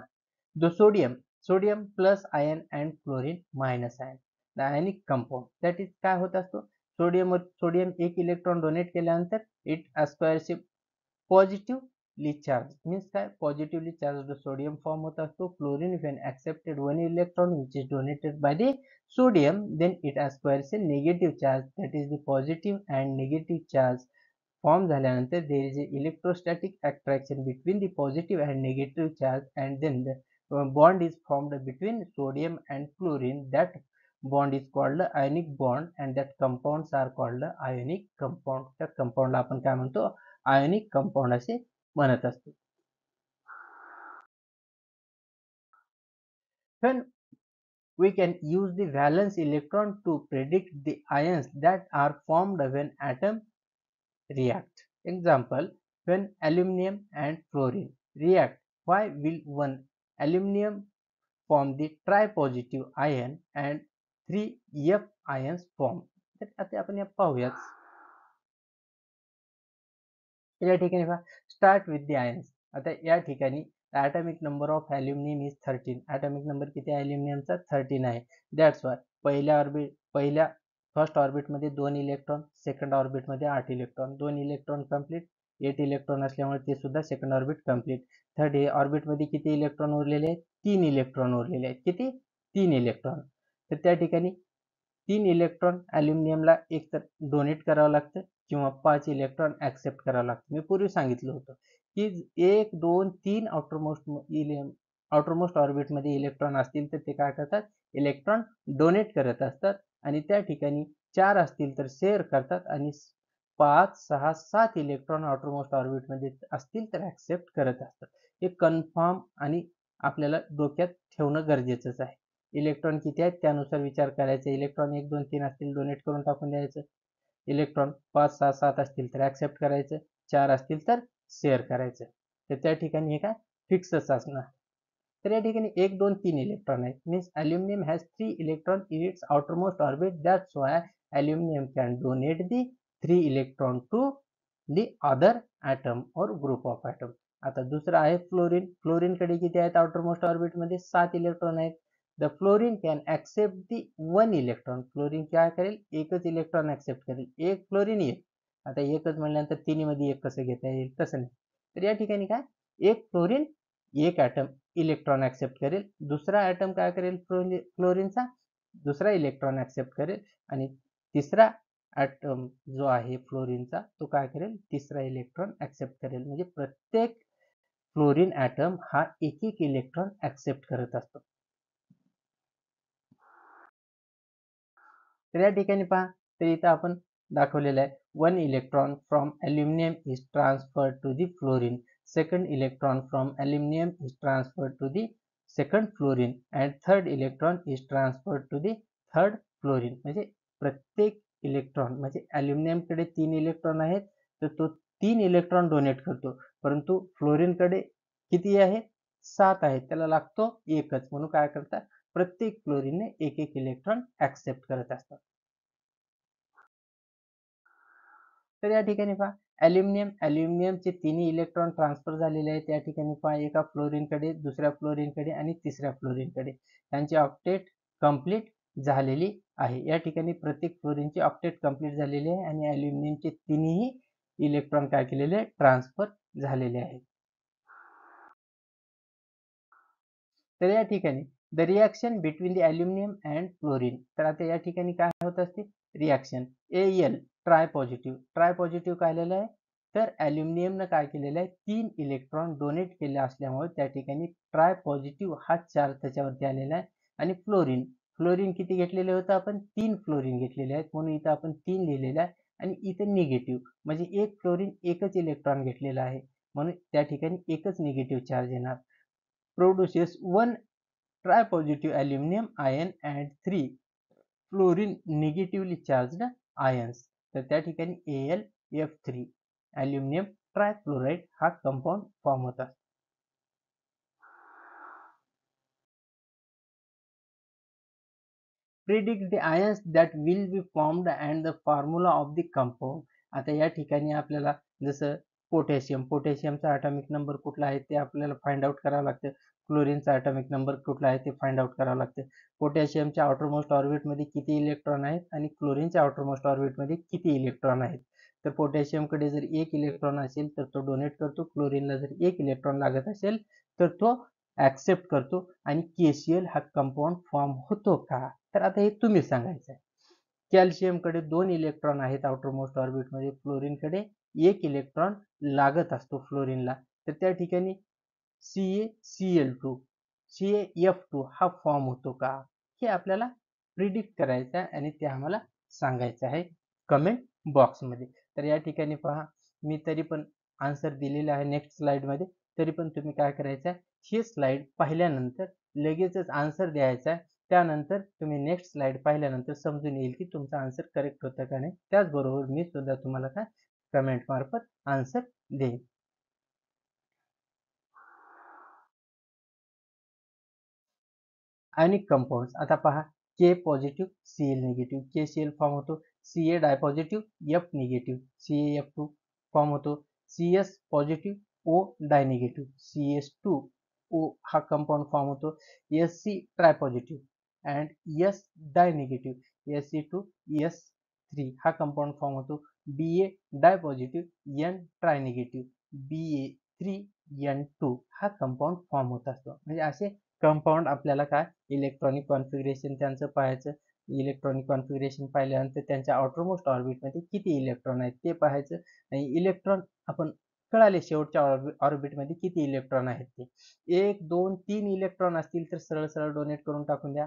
जो sodium plus ion and chlorine minus ion, the ionic compound that is काय होत असतो, सोडियम एक इलेक्ट्रॉन डोनेट केल्यानंतर it acquires positively charge, means काय पॉझिटिव्हली चार्ज सोडियम फॉर्म होत असतो. Chlorine when accepted one electron which is donated by the sodium, then it acquires a negative charge, that is the positive and negative charge form झाल्यानंतर there is a electrostatic attraction between the positive and negative charge and then the bond is formed between sodium and chlorine. That bond is called ionic bond and that compounds are called ionic compound. त्या कंपाऊंडला आपण काय म्हणतो, ionic compound असे म्हणत असतो. When we can use the valence electron to predict the ions that are formed when atom react. Example, when aluminum and fluorine react, why will one aluminum form the tripositive ion and 3 F ions form. तर आता आपण या पाहूयात. या ठिकाणी पहा, start with the ions. आता या ठिकाणी atomic number of aluminium is 13. Atomic number किती आहे ॲल्युमिनियमचा 13 आहे. दॅट्स वाय पहिल्या फर्स्ट ऑर्बिटमध्ये 2 इलेक्ट्रॉन, सेकंड ऑर्बिटमध्ये 8 इलेक्ट्रॉन, 2 इलेक्ट्रॉन कंप्लीट, 8 इलेक्ट्रॉन असल्यामुळे ते सुद्धा सेकंड ऑर्बिट कंप्लीट. थर्ड ऑर्बिटमध्ये किती इलेक्ट्रॉन उरलेले आहेत, 3 इलेक्ट्रॉन उरलेले आहेत. किती, 3 इलेक्ट्रॉन. तर त्या ठिकाणी 3 इलेक्ट्रॉन ॲल्युमिनियमला एक तर डोनेट करावं लागतं किंवा 5 इलेक्ट्रॉन ऍक्सेप्ट करावं लागतं. मी पूर्वी सांगितलं होतं की 1, 2, 3 आउटरमोस्ट ऑर्बिटमध्ये इलेक्ट्रॉन असतील तर ते काय करतात, इलेक्ट्रॉन डोनेट करत असतात आणि त्या ठिकाणी 4 असतील तर शेअर करतात आणि 5, 6, 7 इलेक्ट्रॉन आउटरमोस्ट ऑर्बिटमध्ये असतील तर ऍक्सेप्ट करत असतात. हे कन्फर्म आणि आपल्याला डोक्यात ठेवणं गरजेचंच आहे. इलेक्ट्रॉन किती आहेत त्यानुसार विचार करायचा. इलेक्ट्रॉन 1, 2, 3 असतील डोनेट करून टाकून द्यायचं. इलेक्ट्रॉन 5, 6, 7 असतील तर ऍक्सेप्ट करायचं, 4 असतील तर शेअर करायचं. तर त्या ठिकाणी हे काय फिक्सच असणार. तर या ठिकाणी 1, 2, 3 इलेक्ट्रॉन आहेत, means aluminium has 3 electron in its outermost orbit. That's why aluminium can donate the 3 electron to the other atom और ग्रुप ऑफ ॲटम. आता दुसरं आहे फ्लोरीन कडे किती आहेत आउटरमोस्ट ऑर्बिटमध्ये 7 इलेक्ट्रॉन आहेत. The fluorine can accept the 1 electron. Fluorine काय करेल, एकच इलेक्ट्रॉन ऍक्सेप्ट करेल, एक फ्लोरीन एक. आता एकच म्हणल्यानंतर तिन्ही मध्ये एक कसं घेता येईल, तसं नाही. तर या ठिकाणी काय, एक फ्लोरीन एक ॲटम इलेक्ट्रॉन ऍक्सेप्ट करेल, दुसरा ॲटम काय करेल फ्लोरीनचा दुसरा इलेक्ट्रॉन ऍक्सेप्ट करेल आणि तिसरा ॲटम जो आहे फ्लोरीनचा तो काय करेल, तिसरा इलेक्ट्रॉन ऍक्सेप्ट करेल. म्हणजे प्रत्येक फ्लोरीन ॲटम हा एक एक इलेक्ट्रॉन ऍक्सेप्ट करत असतो. तर या ठिकाणी पहा, तर इथं आपण दाखवलेलं आहे, 1 electron from aluminium is transferred to the fluorine, second electron from aluminium is transferred to the second fluorine and third electron is transferred to the third fluorine. म्हणजे प्रत्येक इलेक्ट्रॉन, म्हणजे अल्युमिनियमकडे 3 इलेक्ट्रॉन आहेत, तर तो 3 इलेक्ट्रॉन डोनेट करतो, परंतु फ्लोरीनकडे किती आहेत, 7 आहेत, त्याला लागतो एकच. म्हणून काय करतात, प्रत्येक फ्लोरीनने एक एक इलेक्ट्रॉन ऍक्सेप्ट करत असतात. तर या ठिकाणी पहा, अल्युमिनियमचे तिन्ही इलेक्ट्रॉन ट्रान्सफर झालेले आहेत. या ठिकाणी पहा, एका फ्लोरीनकडे, दुसऱ्या फ्लोरीनकडे आणि तिसऱ्या फ्लोरीनकडे त्यांची ऑक्टेट कंप्लीट झालेली आहे. या ठिकाणी प्रत्येक फ्लोरीनची ऑक्टेट कंप्लीट झालेली आहे आणि अल्युमिनियमचे तिन्ही इलेक्ट्रॉन काय केलेले ट्रान्सफर झालेले आहेत. तर या ठिकाणी the reaction between the aluminium and fluorine. तर आता या ठिकाणी काय होत असते, रिॲक्शन एल ट्राय पॉझिटिव्ह काय आलेलं आहे, तर अल्युमिनियमनं काय केलेलं आहे, 3 इलेक्ट्रॉन डोनेट केले असल्यामुळे त्या ठिकाणी ट्राय पॉझिटिव्ह हा चार्ज त्याच्यावरती आलेला आहे. आणि फ्लोरीन किती घेतलेले होतं आपण, 3 फ्लोरीन घेतलेले आहेत, म्हणून इथं आपण 3 लिहिलेलं आहे. आणि इथं निगेटिव्ह म्हणजे एक फ्लोरीन एकच इलेक्ट्रॉन घेतलेला आहे, म्हणून त्या ठिकाणी एकच निगेटिव्ह चार्ज येणार. produces one tripositive aluminum ion and 3 fluorine negatively charged ions. तर त्या ठिकाणी AlF3 अल्युमिनियम ट्रायफ्लोराइड हा कंपाऊंड फॉर्म होता. Predict the ions that will be formed and the formula of the compound. आता या ठिकाणी आपल्याला जसं पोटॅशियमचा ॲटॉमिक नंबर कुठला आहे ते आपल्याला फाइंड आउट करावं लागतं. क्लोरीनचा ॲटॉमिक नंबर कुठला आहे ते फाइंड आउट करावं लागतं. पोटॅशियमच्या आउटरमोस्ट ऑर्बिटमध्ये किती इलेक्ट्रॉन आहेत आणि क्लोरीनच्या आउटरमोस्ट ऑर्बिटमध्ये किती इलेक्ट्रॉन आहेत. तर पोटॅशियमकडे जर 1 इलेक्ट्रॉन असेल तर तो डोनेट करतो, क्लोरीनला जर 1 इलेक्ट्रॉन लागत असेल तर तो ऍक्सेप्ट करतो. आणि KCl हा कंपाऊंड फॉर्म होतो का, तर आता हे तुम्ही सांगायचं आहे. कॅल्शियमकडे 2 इलेक्ट्रॉन आहेत आउटरमोस्ट ऑर्बिटमध्ये, फ्लोरीनकडे 1 इलेक्ट्रॉन लागत असतो फ्लोरीनला, तर त्या ठिकाणी CaCl2 CaF2 हा फॉर्म होतो का, हे आपल्याला प्रिडिक्ट करायचं आहे आणि ते आम्हाला सांगायचं आहे कमेंट बॉक्समध्ये. तर या ठिकाणी पहा, मी तरी पण आन्सर दिलेला आहे नेक्स्ट स्लाइडमध्ये, तरी पण तुम्ही काय करायचं आहे, ही स्लाइड पाहिल्यानंतर लगेचच आन्सर द्यायचा आहे. त्यानंतर तुम्ही नेक्स्ट स्लाइड पाहिल्यानंतर समजून येईल की तुमचा आन्सर करेक्ट होतं का नाही. त्याचबरोबर मी सुद्धा तुम्हाला काय कमेंट मार्फत आन्सर देईन. आयनिक कंपाऊंड्स आता पहा, K positive Cl negative, KCl form होतो, Ca dipositive F negative, CaF2 form होतो, CS positive O dinegative, CS2O हा कंपाऊंड फॉर्म होतो, Sc tripositive and S dinegative, Sc2S3 हा कंपाऊंड फॉर्म होतो, Ba dipositive N trinegative, Ba3N2 हा compound form होत असतो. म्हणजे असे कंपाऊंड आपल्याला काय इलेक्ट्रॉनिक कॉन्फिगरेशन त्यांचं पाहायचं. इलेक्ट्रॉनिक कॉन्फिगरेशन पाहिल्यानंतर त्यांच्या आउटरमोस्ट ऑर्बिटमध्ये किती इलेक्ट्रॉन आहेत ते पाहायचं. आणि इलेक्ट्रॉन आपण कळाले शेवटच्या ऑर्बिटमध्ये किती इलेक्ट्रॉन आहेत ते, 1 2 3 इलेक्ट्रॉन असतील तर सरळ सरळ डोनेट करून टाकून द्या,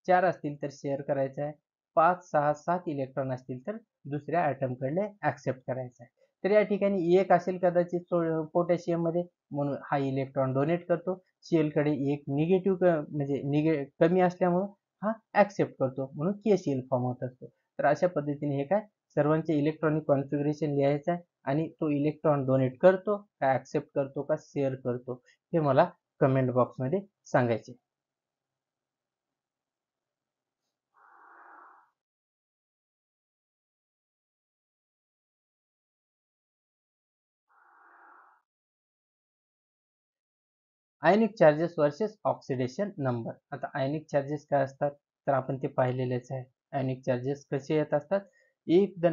4 असतील तर शेअर करायचं आहे, 5 6 7 इलेक्ट्रॉन असतील तर दुसऱ्या ॲटमकडे ऍक्सेप्ट करायचं आहे. तर या ठिकाणी एक असेल कदाचित पोटॅशियम मध्ये, म्हणून हा इलेक्ट्रॉन डोनेट करतो. Cl कडे एक निगेटिव्ह म्हणजे कमी असल्यामुळं हा ऍक्सेप्ट करतो, म्हणून KCl फॉर्म होत असतो. तर अशा पद्धतीने हे काय सर्वांचे इलेक्ट्रॉनिक कॉन्फिगरेशन लिहायचं आहे आणि तो इलेक्ट्रॉन डोनेट करतो का ऍक्सेप्ट करतो का शेअर करतो हे मला कमेंट बॉक्समध्ये सांगायचे. आयनिक चार्जेस वर्सेस ऑक्सिडेशन नंबर. आता आयनिक चार्जेस काय असतात तर आपण ते पाहिलेलेच आहे. आयनिक चार्जेस कसे येत असतात, if the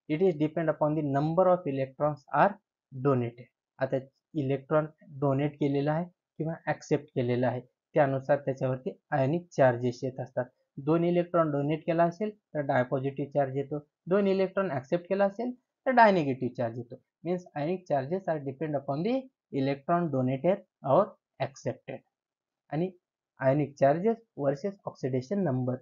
it is depend upon the number of electrons are donated. आता इलेक्ट्रॉन डोनेट केलेला आहे किंवा ऍक्सेप्ट केलेला आहे त्यानुसार त्याच्यावरती आयनिक चार्जेस येत असतात. 2 इलेक्ट्रॉन डोनेट केला असेल तर डाय पॉझिटिव्ह चार्ज येतो, 2 इलेक्ट्रॉन ऍक्सेप्ट केला असेल तर डाय निगेटिव्ह चार्ज येतो. Means ionic charges are depend upon the electron donated or accepted. आणि ionic charges versus oxidation number.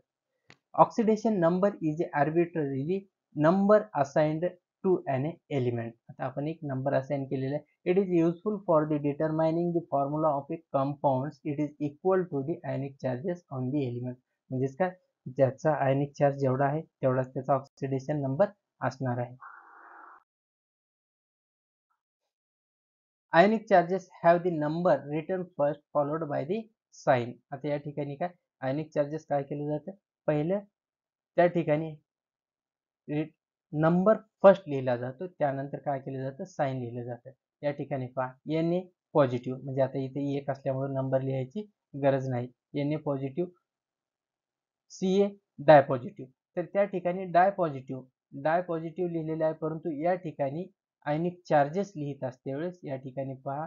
Oxidation number is a arbitrarily number assigned to an element. आता आपण एक number assign केलेला आहे. It is useful for the determining the formula of a compound. It is equal to the ionic charges on the element. म्हणजेच काय, ज्याचा आयनिक charge जेवढा आहे तेवढाच त्याचा ऑक्सिडेशन नंबर असणार आहे. Ionic charges have the number written first followed by the sign. आता या ठिकाणी काय, आयनिक चार्जेस काय केलं जातं, पहिलं त्या ठिकाणी नंबर फर्स्ट लिहिला जातो, त्यानंतर काय केलं जातं, साइन लिहिलं जातं. या ठिकाणी पहा, Na पॉझिटिव्ह, म्हणजे आता इथे एक असल्यामुळे नंबर लिहायची गरज नाही. Na पॉझिटिव्ह, Ca डाय पॉझिटिव्ह. तर त्या ठिकाणी डाय पॉझिटिव्ह लिहिलेलं आहे, परंतु या ठिकाणी आयनिक चार्जेस लिहित असते वेळेस या ठिकाणी पहा,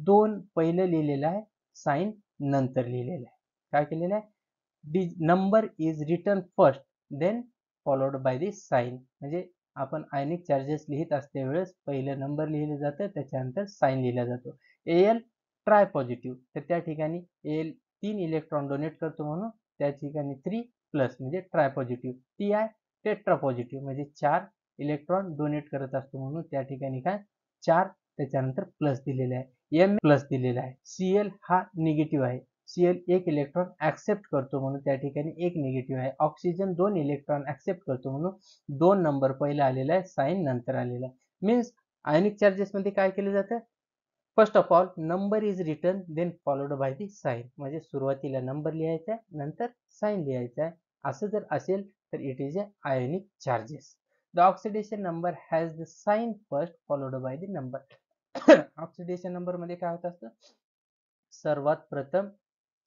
2 पहिलं लिहिलेलं आहे, साइन नंतर लिहिलेलं आहे. काय केलेलं आहे, number is return first then followed by the sign. म्हणजे आपण आयनिक चार्जेस लिहित असते वेळेस पहिलं नंबर लिहिलं जातं, त्याच्यानंतर साइन लिहिला जातो. Al ट्राय पॉझिटिव्ह, तर त्या ठिकाणी Al 3 इलेक्ट्रॉन डोनेट करतो म्हणून त्या ठिकाणी 3 प्लस म्हणजे try positive. Ti tetra positive, म्हणजे 4 इलेक्ट्रॉन डोनेट करत असतो म्हणून त्या ठिकाणी काय 4 त्याच्यानंतर प्लस दिलेले आहे. M प्लस दिलेला आहे. Cl हा निगेटिव्ह आहे. Cl 1 इलेक्ट्रॉन ऍक्सेप्ट करतो म्हणून त्या ठिकाणी 1 निगेटिव्ह आहे. ऑक्सिजन 2 इलेक्ट्रॉन ऍक्सेप्ट करतो म्हणून 2 नंबर पहिला आलेला आहे, साइन नंतर आलेला आहे. मीन्स आयनिक चार्जेस मध्ये काय केलं जातं, first of all number is return then followed by the sign. म्हणजे सुरुवातीला नंबर लिहायचा आहे, नंतर साइन लिहायचा आहे. असं जर असेल तर it is a ionic charges. The oxidation number has the sign first followed by the number. Oxidation number मध्ये काय होत असतं, सर्वात प्रथम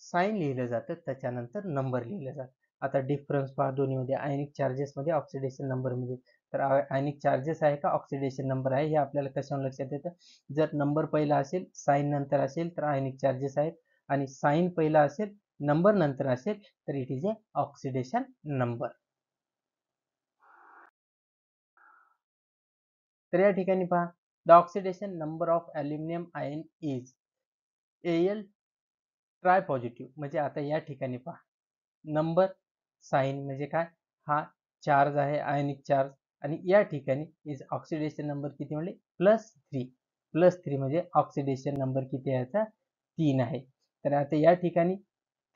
साइन लिहिलं जातं, त्याच्यानंतर नंबर लिहिलं जातं. आता डिफरन्स पहा दोन्हीमध्ये, आयनिक चार्जेस मध्ये, ऑक्सिडेशन नंबर मध्ये. तर आयनिक चार्जेस आहे का ऑक्सिडेशन नंबर आहे हे आपल्याला कशावर लक्षात येतं, जर नंबर पहिला असेल साइन नंतर असेल तर आयनिक चार्जेस आहेत, आणि साइन पहिला असेल नंबर नंतर असेल तर it is A oxidation number. तर या ठिकाणी पहा, the oxidation number of aluminium ion is Al try positive. म्हणजे आता या ठिकाणी पहा, नंबर साइन म्हणजे काय, हा चार्ज आहे आयनिक चार्ज, आणि या ठिकाणी इज ऑक्सिडेशन नंबर किती म्हणले, +3. +3 म्हणजे ऑक्सिडेशन नंबर किती आहे याचा, 3 आहे. तर आता या ठिकाणी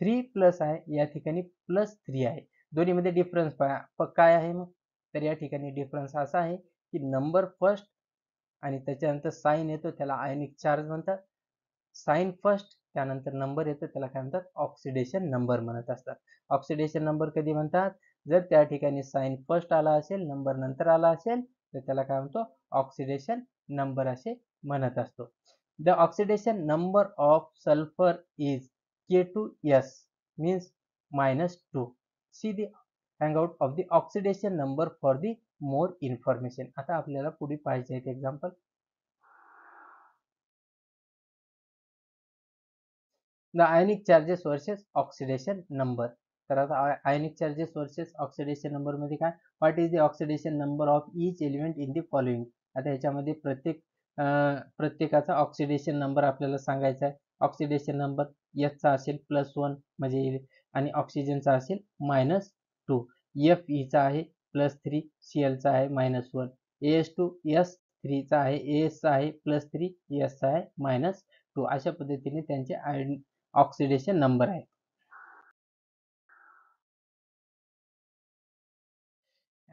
3 प्लस आहे, या ठिकाणी +3 आहे. दोन्हीमध्ये डिफरन्स पहा काय आहे मग, तर या ठिकाणी डिफरन्स असा आहे की नंबर फर्स्ट आणि त्याच्यानंतर साइन येतो त्याला आयनिक चार्ज म्हणतात. साइन फर्स्ट त्यानंतर नंबर येतो त्याला काय म्हणतात, ऑक्सिडेशन नंबर म्हणत असतात. ऑक्सिडेशन नंबर कधी म्हणतात, जर त्या ठिकाणी साइन फर्स्ट आला असेल, नंबर नंतर आला असेल तर त्याला काय म्हणतो, ऑक्सिडेशन नंबर असे म्हणत असतो. The oxidation number of sulphur is K2S means -2. See the hangout of the oxidation number for the more information. आता आपल्याला पुढे पाहिजे एक example. The ionic charges versus oxidation number. तर आता आयनिक चार्जेस वर्सेस ऑक्सिडेशन नंबर मध्ये काय, what is the oxidation number of each element in the following. आता याच्यामध्ये प्रत्येकाचा ऑक्सिडेशन नंबर आपल्याला सांगायचा आहे. ऑक्सिडेशन नंबर एच चा असेल +1 म्हणजे, आणि ऑक्सिजनचा असेल -2. Fe चा आहे +3, Cl चा आहे -1, AS2 S3 चा आहे, AS चा आहे +3, S चा आहे -2. अशा पद्धतीने त्यांचे ऑक्सिडेशन नंबर आहे.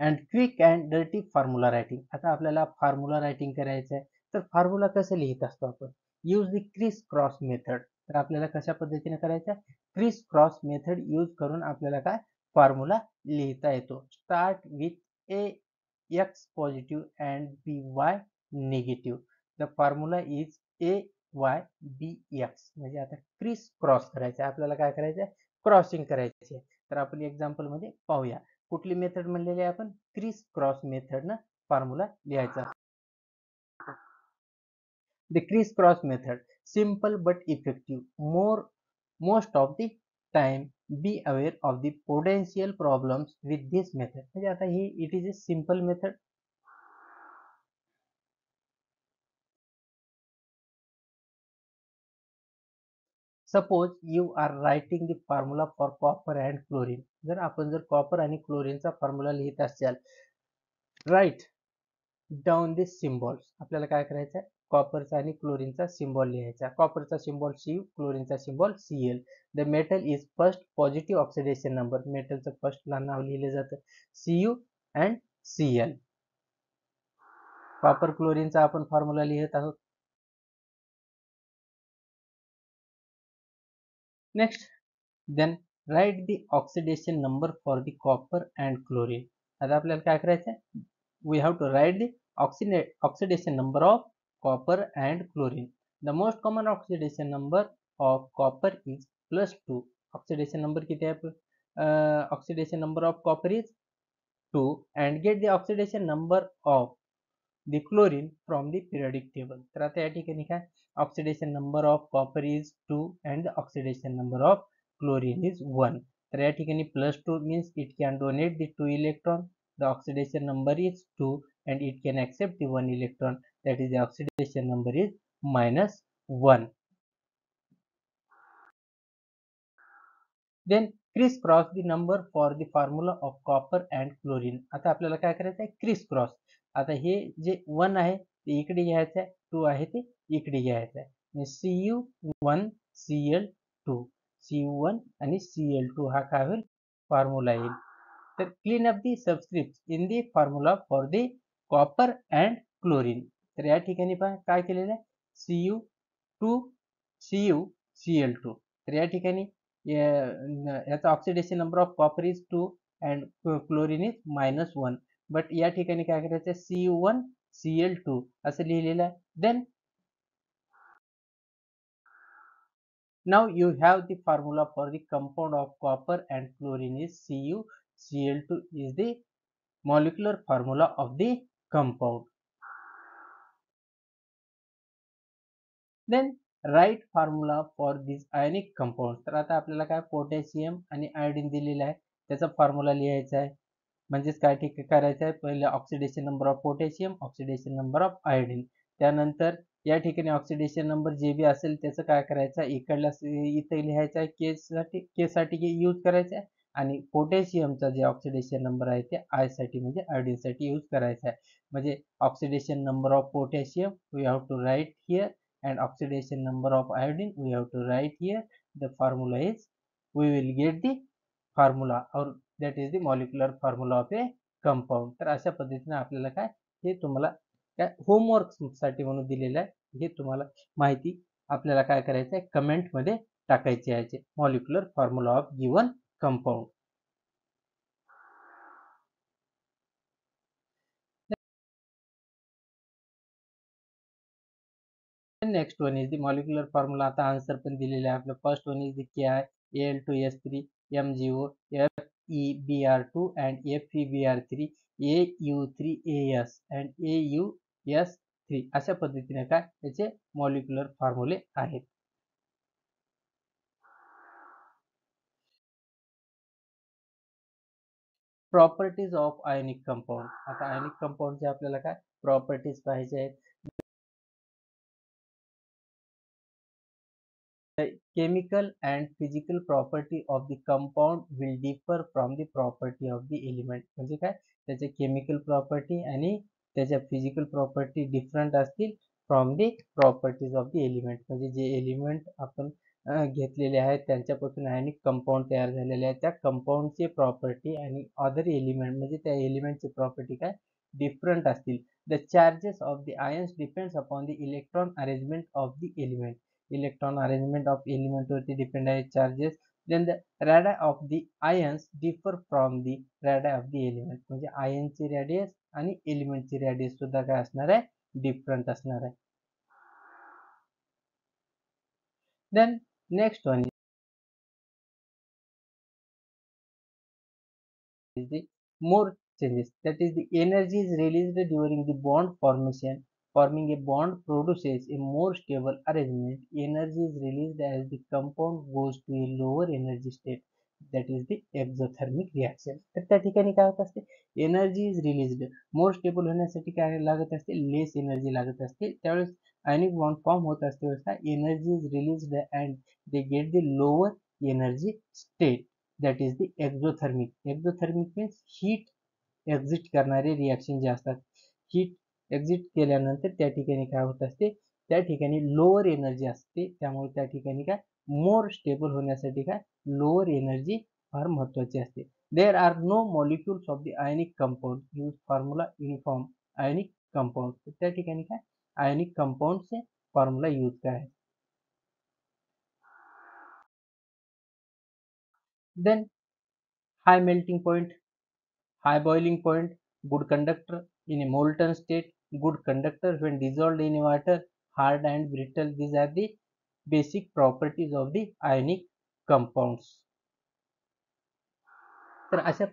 And quick and dirty formula writing. आता आपल्याला फॉर्म्युला रायटिंग करायचं आहे, तर फॉर्म्युला कसं लिहित असतो आपण, use the criss cross method. तर आपल्याला कशा पद्धतीने करायचं आहे, क्रिस क्रॉस मेथड यूज करून आपल्याला काय फॉर्म्युला लिहिता येतो. Start with a x positive and b y negative. The formula is a y b x. म्हणजे आता क्रिस क्रॉस करायचं आहे, आपल्याला काय करायचं आहे, क्रॉसिंग करायची आहे. तर आपण एक्झाम्पल मध्ये पाहूया. कुठली मेथड म्हणलेली आहे आपण, क्रिस क्रॉस मेथडनं फॉर्म्युला लिहायचा. The criss cross method simple but effective. Most of the time be aware of the potential problems with this method. म्हणजे आता ही it is a simple method. Suppose you are writing the formula for copper and chlorine. जर आपण जर copper आणि क्लोरीनचा formula लिहित असाल, right down दिस symbols. आपल्याला काय करायचं आहे, कॉपरचा आणि क्लोरीनचा सिम्बॉल लिहायचा. कॉपरचा सिम्बॉल Cu, क्लोरीनचा symbol Cl. The metal is first positive oxidation number. मेटलचं फर्स्टला नाव लिहिलं जातं Cu अँड Cl. कॉपर क्लोरीनचा आपण फॉर्म्युला लिहित आहोत. Next, then write the oxidation number for the copper and chlorine. आता आपल्याला काय करायचं आहे, we have to write the oxidation number of copper and chlorine. The most common oxidation number of copper is +2. Oxidation number किती आहे? Oxidation number of copper is 2 and get the oxidation number of the chlorine from the periodic table. तर आता या ठिकाणी काय, oxidation number of copper is 2 and the oxidation number of chlorine is 1. तर या ठिकाणी +2 means it can donate the 2 electron. The oxidation number is 2 and it can accept the 1 electron. That is the oxidation number is -1. Then crisscross the number for the formula of copper and chlorine. आता आपल्याला काय करायचं आहे, crisscross. आता हे जे 1 आहे ते इकडे घ्यायचं आहे, 2 आहे ते इकडे घ्यायचं आहे. Cu1 Cl2, Cu1 आणि Cl2 हा काय होईल, फॉर्म्युला येईल. तर clean up the subscript in the formula for the copper and chlorine. तर या ठिकाणी पहा काय केलेलं आहे, Cu2 Cu Cl2. तर या ठिकाणी याचा oxidation number of copper is 2 and chlorine is -1. But या ठिकाणी काय करायचं, Cu1 Cl2 असं लिहिलेलं आहे. Then now you have the formula for the compound of copper and chlorine is CuCl2 is the molecular formula of the compound. Then write formula for these ionic compounds. तर आता आपल्याला काय, potassium आणि iodine दिलेला आहे, त्याचा formula लिहायचा आहे. म्हणजेच काय ठीक करायचं आहे, पहिले oxidation number of potassium, oxidation number of iodine. त्यानंतर या ठिकाणी ऑक्सिडेशन नंबर जे बी असेल त्याचं काय करायचं आहे, इकडला इथे लिहायचं आहे, के साठी यूज करायचं आहे. आणि पोटॅशियमचा जे ऑक्सिडेशन नंबर आहे ते आय साठी म्हणजे आयोडीनसाठी यूज करायचा आहे. म्हणजे oxidation number of potassium we have to write here and oxidation number of iodine we have to write here. The formula is, we will get the formula or that is the molecular formula of a compound. तर अशा पद्धतीने आपल्याला काय, हे तुम्हाला काय homework साठी म्हणून दिलेलं आहे. हे तुम्हाला माहिती आपल्याला काय करायचं आहे, कमेंट मध्ये टाकायची आहे, molecular formula of given compound. Next one is the molecular formula. आता आन्सर पण दिलेला आहे आपलं. First one is the Ki, Al2S3, MgO, FeBr2 and FeBr3, AU3As and AUS3. अशा पद्धतीने काय त्याचे मॉलिक्युलर फॉर्म्युले आहेत. Properties of ionic compound. आता आयोनिक कंपाऊंडचे आपल्याला काय प्रॉपर्टीज पाहिजे आहेत. The chemical and physical property of the compound will differ from the property of the element. म्हणजे काय, त्याचे केमिकल प्रॉपर्टी आणि त्याच्या फिजिकल प्रॉपर्टी डिफरंट असतील from the properties of the element. म्हणजे जे एलिमेंट आपण घेतलेले आहेत त्यांच्यापासून आयनिक कंपाऊंड तयार झालेले आहेत, त्या कंपाऊंडचे प्रॉपर्टी आणि अदर एलिमेंट म्हणजे त्या एलिमेंटची प्रॉपर्टी काय डिफरंट असतील. The charges of the ions depends upon the electron arrangement of the element. Electron arrangement of element वरती डिपेंड आहे charges. Then the radii of the ions differ from the radii of the element. म्हणजे आयनची radius आणि एलिमेंटची radius सुद्धा काय असणार आहे, different असणार आहे. Then next one is the more changes, that is the energy is released during the bond formation forming a bond produces a more stable arrangement. Energy is released as the compound goes to a lower energy state, that is the exothermic reaction. तर त्या ठिकाणी काय होत असते, energy is released. More stable होण्यासाठी काय लागत असते, लेस एनर्जी लागत असते. त्यावेळेस आयनिक बॉन्ड फॉर्म होत असते वेळेस energy is released and they get the lower energy state, that is the exothermic. Exothermic means heat exit करणारे रिॲक्शन जे असतात, हीट एक्झिट केल्यानंतर त्या ठिकाणी काय होत असते, त्या ठिकाणी लोअर एनर्जी असते. त्यामुळे त्या ठिकाणी काय मोर स्टेबल होण्यासाठी काय लोअर एनर्जी फार महत्वाची असते. There are no molecules of the ionic compound use formula uniform ionic compound. त्या ठिकाणी काय आयनिक कंपाऊंडचे फॉर्म्युला यूज काय. Then high melting point, high boiling point, good conductor in a molten state, good conductor when dissolved in water, hard and brittle. These are the basic properties of the ionic compounds. तर अशा